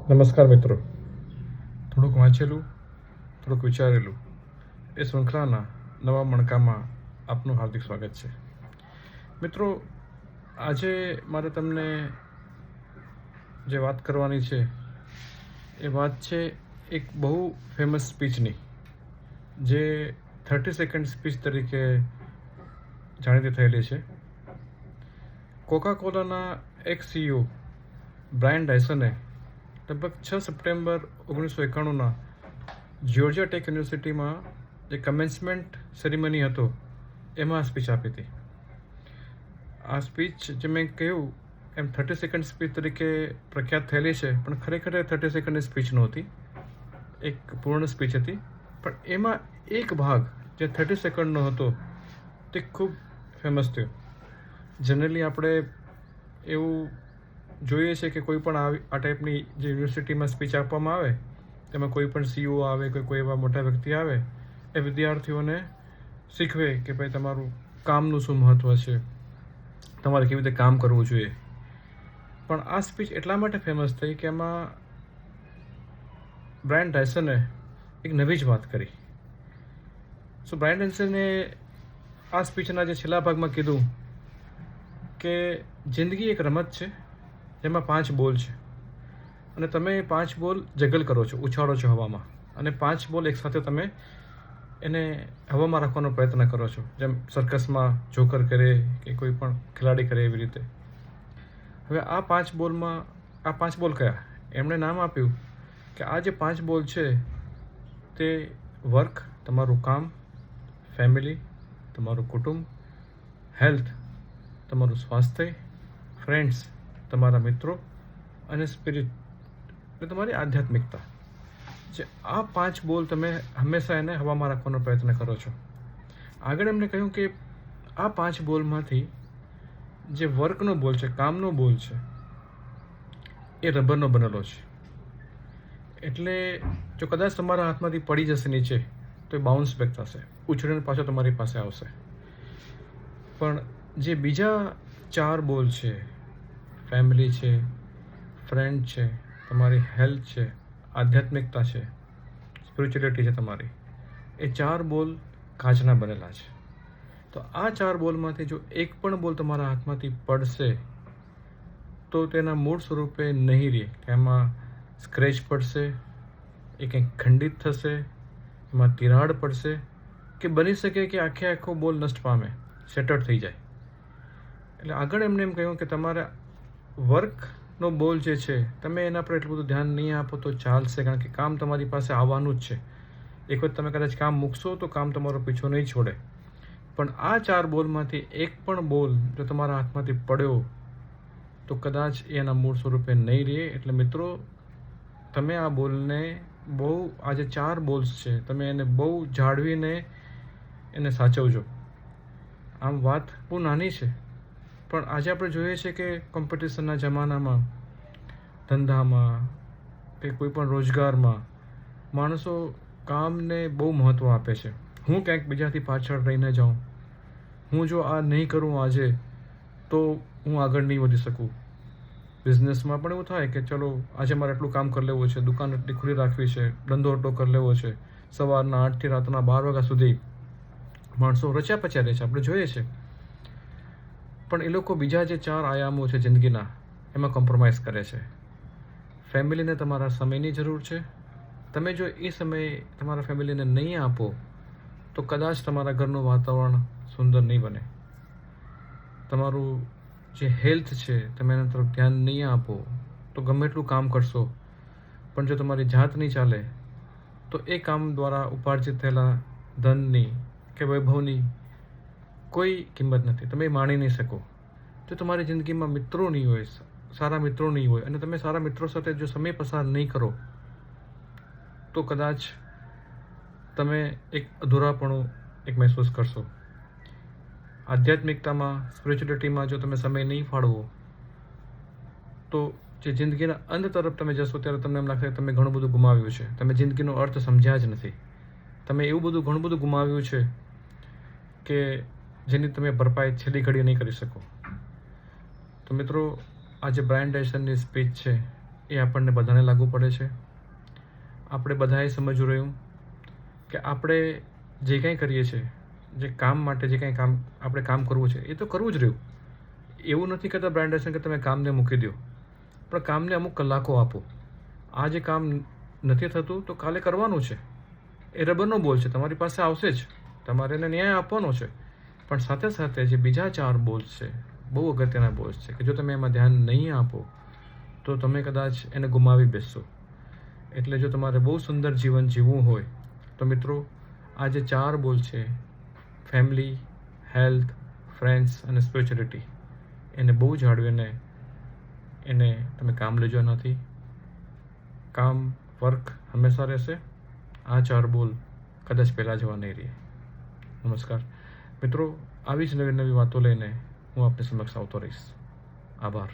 નમસ્કાર મિત્રો. થોડુંક વાંચેલું, થોડુંક વિચારેલું એ શૃંખલાના નવા મણકામાં આપનું હાર્દિક સ્વાગત છે. મિત્રો, આજે મારે તમને જે વાત કરવાની છે એ વાત છે એક બહુ ફેમસ સ્પીચની, જે 30 સેકન્ડ સ્પીચ તરીકે જાણીતી થયેલી છે. કોકાકોલાના એક્સ CEO બ્રાયન ડાયસને લગભગ 6 સપ્ટેમ્બર 1991ના જ્યોર્જિયા ટેક યુનિવર્સિટીમાં જે કમેન્સમેન્ટ સેરેમની હતો એમાં આ સ્પીચ આપી હતી. આ સ્પીચ જે મેં કહ્યું એમ 30 સેકન્ડ સ્પીચ તરીકે પ્રખ્યાત થયેલી છે, પણ ખરેખર 30 સેકન્ડની સ્પીચ નહોતી, એક પૂર્ણ સ્પીચ હતી. પણ એમાં એક ભાગ જે 30 સેકન્ડનો હતો તે ખૂબ ફેમસ થયો. જનરલી આપણે એવું જોઈએ છે કે કોઈ પણ આ ટાઈપની જે યુનિવર્સિટીમાં સ્પીચ આપવામાં આવે તેમાં કોઈ પણ CEO આવે કે કોઈ એવા મોટા વ્યક્તિ આવે, એ વિદ્યાર્થીઓને શીખવે કે ભાઈ તમારું કામનું શું મહત્ત્વ છે, તમારે કેવી રીતે કામ કરવું જોઈએ. પણ આ સ્પીચ એટલા માટે ફેમસ થઈ કે એમાં બ્રાયન ડાયસને એક નવી જ વાત કરી. બ્રાયન ડાયસને આ સ્પીચના જે છેલ્લા ભાગમાં કીધું કે જિંદગી એક રમત છે જેમાં 5 બોલ છે અને તમે 5 બોલ જગલ કરો છો, ઉછાળો છો હવામાં, અને 5 બોલ એકસાથે તમે એને હવામાં રાખવાનો પ્રયત્ન કરો છો, જેમ સર્કસમાં જોકર કરે કે કોઈ પણ ખેલાડી કરે એવી રીતે. હવે આ 5 બોલમાં આ 5 બોલ કયા? એમણે નામ આપ્યું કે આ જે 5 બોલ છે તે વર્ક, તમારું કામ, ફેમિલી, તમારું કુટુંબ, હેલ્થ, તમારું સ્વાસ્થ્ય, ફ્રેન્ડ્સ, તમારા મિત્રો, અને સ્પિરિટ, એટલે તમારી આધ્યાત્મિકતા. જે આ 5 બોલ તમે હંમેશા એને હવામાં રાખવાનો પ્રયત્ન કરો છો. આગળ એમણે કહ્યું કે આ 5 બોલમાંથી જે વર્કનો બોલ છે, કામનો બોલ છે, એ રબરનો બનેલો છે. એટલે જો કદાચ તમારા હાથમાંથી પડી જશે નીચે તો એ બાઉન્સ બેક થશે, ઉછળીને પાછો તમારી પાસે આવશે. પણ જે બીજા 4 બોલ છે, ફેમિલી છે, ફ્રેન્ડ છે, તમારી હેલ્થ છે, આધ્યાત્મિકતા છે, સ્પિરિચ્યુઅલિટી છે તમારી, એ 4 બોલ કાચના બનેલા છે. તો આ 4 બોલમાંથી જો એક પણ બોલ તમારા હાથમાંથી પડશે તો તેના મૂળ સ્વરૂપે નહીં રહે, કે એમાં સ્ક્રેચ પડશે, એ કંઈક ખંડિત થશે, એમાં તિરાડ પડશે, કે બની શકે કે આખો બોલ નષ્ટ પામે, સેટર્ડ થઈ જાય. એટલે આગળ એમને એમ કહ્યું કે તમારે વર્કનો બોલ જે છે તમે એના પર એટલું બધું ધ્યાન નહીં આપો તો ચાલશે, કારણ કે કામ તમારી પાસે આવવાનું જ છે. એક વખત તમે કદાચ કામ મૂકશો તો કામ તમારો પીછો નહીં છોડે. પણ આ 4 બોલમાંથી એક પણ બોલ જો તમારા હાથમાંથી પડ્યો તો કદાચ એના મૂળ સ્વરૂપે નહીં રહે. એટલે મિત્રો, તમે આ બોલને બહુ, આ જે 4 બોલ્સ છે તમે એને બહુ જાળવીને એને સાચવજો. આમ વાત બહુ નાની છે, પણ આજે આપણે જોઈએ છે કે કોમ્પિટિશનના જમાનામાં, ધંધામાં કે કોઈ પણ રોજગારમાં માણસો કામને બહુ મહત્ત્વ આપે છે. હું ક્યાંક બીજાથી પાછળ રહીને જાઉં, હું જો આ નહીં કરું આજે તો હું આગળ નહીં વધી શકું. બિઝનેસમાં પણ એવું થાય કે ચલો આજે મારે એટલું કામ કરી લેવું છે, દુકાન એટલી ખુલ્લી રાખવી છે, ધંધો એટલો કરી લેવો છે, સવારના 8થી રાતના 12 વાગ્યા સુધી માણસો રચ્યા પચ્યા રહે છે, આપણે જોઈએ છે. પણ એ લોકો બીજા જે 4 આયામો છે જિંદગીના, એમાં કોમ્પ્રોમાઇઝ કરે છે. ફેમિલીને તમારા સમયની જરૂર છે. તમે જો એ સમય તમારા ફેમિલીને નહીં આપો તો કદાચ તમારા ઘરનું વાતાવરણ સુંદર નહીં બને. તમારું જે હેલ્થ છે તમે એના તરફ ધ્યાન નહીં આપો તો ગમે એટલું કામ કરશો, પણ જો તમારી જાત નહીં ચાલે તો એ કામ દ્વારા ઉપાર્જિત થયેલા ધનની કે વૈભવની કોઈ કિંમત નથી, તમે માણી નહીં શકો. જો તમારી જિંદગીમાં મિત્રો નહીં હોય, સારા મિત્રો નહીં હોય, અને તમે સારા મિત્રો સાથે જો સમય પસાર નહીં કરો તો કદાચ તમે એક અધૂરાપણું એક મહેસૂસ કરશો. આધ્યાત્મિકતામાં, સ્પિરિચ્યુઅલિટીમાં જો તમે સમય નહીં ફાળવો તો જે જિંદગીના અંત તરફ તમે જશો ત્યારે તમને એમ લાગશે કે તમે ઘણું બધું ગુમાવ્યું છે, તમે જિંદગીનો અર્થ સમજ્યા જ નથી, તમે એવું બધું ઘણું બધું ગુમાવ્યું છે કે જેની તમે ભરપાઈ છેલ્લી ઘડીએ નહીં કરી શકો. તો મિત્રો, આ જે બ્રાયન ડાયસનની સ્પીચ છે એ આપણને બધાને લાગુ પડે છે. આપણે બધાએ સમજવું રહ્યું કે આપણે જે કંઈ કરીએ છીએ, જે કામ માટે જે કંઈ આપણે કામ કરવું છે એ તો કરવું જ રહ્યું. એવું નથી કહેતા બ્રાયન એન્ડરસન કે તમે કામને મૂકી દો, પણ કામને અમુક કલાકો આપો. આ જે કામ નથી થતું તો કાલે કરવાનું છે. એ રબરનો બોલ છે, તમારી પાસે આવશે જ, તમારે એને ન્યાય આપવાનો છે. પણ સાથે સાથે જે બીજા 4 બોલ્સ છે, બહુ અગત્યના બોલ્સ છે કે જો તમે એમાં ધ્યાન નહીં આપો તો તમે કદાચ એને ગુમાવી બેસશો. એટલે જો તમારે બહુ સુંદર જીવન જીવવું હોય તો મિત્રો, આ જે 4 બોલ છે, ફેમિલી, હેલ્થ, ફ્રેન્ડ્સ અને સ્પિરિચ્યુઅલિટી, એને બહુ જાળવીને એને તમે કામ લેજો. નથી કામ, વર્ક હંમેશા રહેશે. આ 4 બોલ કદાચ પહેલાં જવા નહીં રહે. નમસ્કાર મિત્રો, આવી જ નવી નવી વાતો લઈને હું આપની સમક્ષ આવતો રહીશ. આભાર.